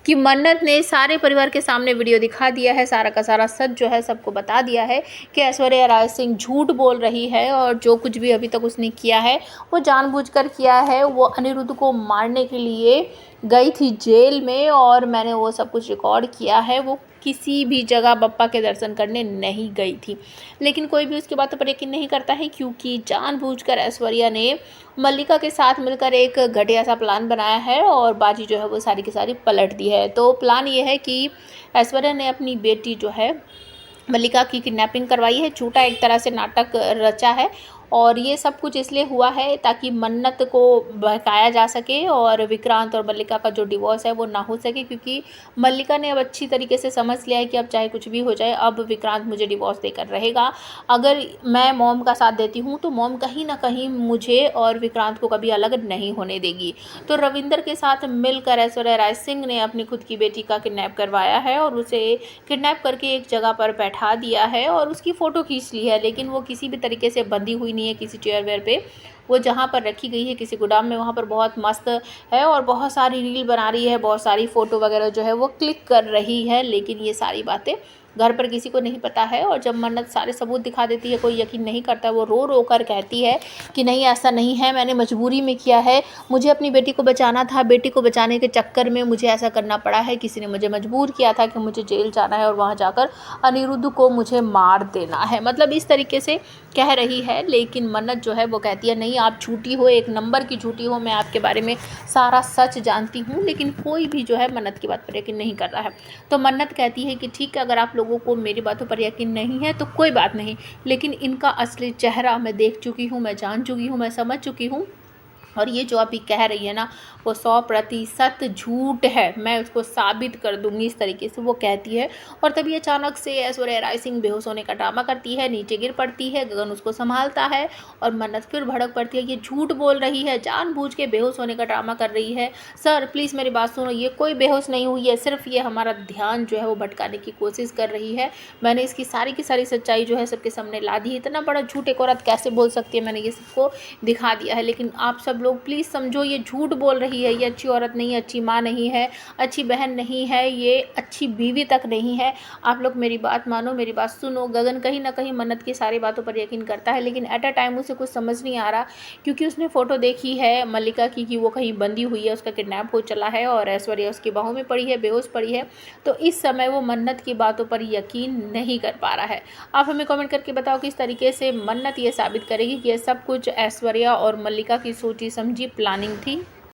कि मन्नत ने सारे परिवार के सामने वीडियो दिखा दिया है, सारा का सारा सच जो है सबको बता दिया है कि ऐश्वर्या राय सिंह झूठ बोल रही है और जो कुछ भी अभी तक उसने किया है वो जानबूझकर किया है। वो अनिरुद्ध को मारने के लिए गई थी जेल में और मैंने वो सब कुछ रिकॉर्ड किया है। वो किसी भी जगह बप्पा के दर्शन करने नहीं गई थी, लेकिन कोई भी उसकी बातों पर यकीन नहीं करता है क्योंकि जानबूझकर ऐश्वर्या ने मल्लिका के साथ मिलकर एक घटिया सा प्लान बनाया है और बाजी जो है वो सारी की सारी पलट दी है। तो प्लान ये है कि ऐश्वर्या ने अपनी बेटी जो है मल्लिका की किडनैपिंग करवाई है, झूठा एक तरह से नाटक रचा है और ये सब कुछ इसलिए हुआ है ताकि मन्नत को बहकाया जा सके और विक्रांत और मल्लिका का जो डिवोर्स है वो ना हो सके, क्योंकि मल्लिका ने अब अच्छी तरीके से समझ लिया है कि अब चाहे कुछ भी हो जाए अब विक्रांत मुझे डिवोर्स देकर रहेगा। अगर मैं मॉम का साथ देती हूँ तो मॉम कहीं ना कहीं मुझे और विक्रांत को कभी अलग नहीं होने देगी। तो रविंदर के साथ मिलकर ऐश्वर्या राय सिंह ने अपनी खुद की बेटी का किडनैप करवाया है और उसे किडनैप करके एक जगह पर बैठा दिया है और उसकी फ़ोटो खींच ली है, लेकिन वो किसी भी तरीके से बंधी हुई नहीं है किसी चेयर वेयर पे। वो जहाँ पर रखी गई है किसी गोदाम में, वहाँ पर बहुत मस्त है और बहुत सारी रील बना रही है, बहुत सारी फ़ोटो वगैरह जो है वो क्लिक कर रही है, लेकिन ये सारी बातें घर पर किसी को नहीं पता है। और जब मन्नत सारे सबूत दिखा देती है, कोई यकीन नहीं करता, वो रो रो कर कहती है कि नहीं ऐसा नहीं है, मैंने मजबूरी में किया है, मुझे अपनी बेटी को बचाना था, बेटी को बचाने के चक्कर में मुझे ऐसा करना पड़ा है, किसी ने मुझे मजबूर किया था कि मुझे जेल जाना है और वहाँ जाकर अनिरुद्ध को मुझे मार देना है, मतलब इस तरीके से कह रही है। लेकिन मन्नत जो है वो कहती है नहीं आप झूठी हो, एक नंबर की झूठी हो, मैं आपके बारे में सारा सच जानती हूँ। लेकिन कोई भी जो है मन्नत की बात पर यकीन नहीं कर रहा है। तो मन्नत कहती है कि ठीक है, अगर आप लोगों को मेरी बातों पर यकीन नहीं है तो कोई बात नहीं, लेकिन इनका असली चेहरा मैं देख चुकी हूँ, मैं जान चुकी हूँ, मैं समझ चुकी हूँ और ये जो अभी कह रही है ना वो 100% झूठ है, मैं उसको साबित कर दूंगी, इस तरीके से वो कहती है। और तभी अचानक से ऐश्वर्या राय सिंह बेहोश होने का ड्रामा करती है, नीचे गिर पड़ती है, गगन उसको संभालता है और मन्नत फिर भड़क पड़ती है, ये झूठ बोल रही है, जानबूझ के बेहोश होने का ड्रामा कर रही है। सर प्लीज़ मेरी बात सुनो, ये कोई बेहोश नहीं हुई है, सिर्फ ये हमारा ध्यान जो है वो भटकाने की कोशिश कर रही है। मैंने इसकी सारी की सारी सच्चाई जो है सबके सामने ला दी है, इतना बड़ा झूठ एक औरत कैसे बोल सकती है, मैंने ये सबको दिखा दिया है। लेकिन आप सब लोग प्लीज़ समझो, ये झूठ बोल रही है, ये अच्छी औरत नहीं है, अच्छी माँ नहीं है, अच्छी बहन नहीं है, ये अच्छी बीवी तक नहीं है। आप लोग मेरी बात मानो, मेरी बात सुनो। गगन कहीं ना कहीं मन्नत की सारी बातों पर यकीन करता है, लेकिन एट अ टाइम उसे कुछ समझ नहीं आ रहा, क्योंकि उसने फ़ोटो देखी है मल्लिका की कि वो कहीं बंधी हुई है, उसका किडनैप हो चला है और ऐश्वर्या उसकी बाहों में पड़ी है, बेहोश पड़ी है। तो इस समय वो मन्नत की बातों पर यकीन नहीं कर पा रहा है। आप हमें कमेंट करके बताओ किस तरीके से मन्नत ये साबित करेगी कि ये सब कुछ ऐश्वर्या और मल्लिका की सोची समझी प्लानिंग थी।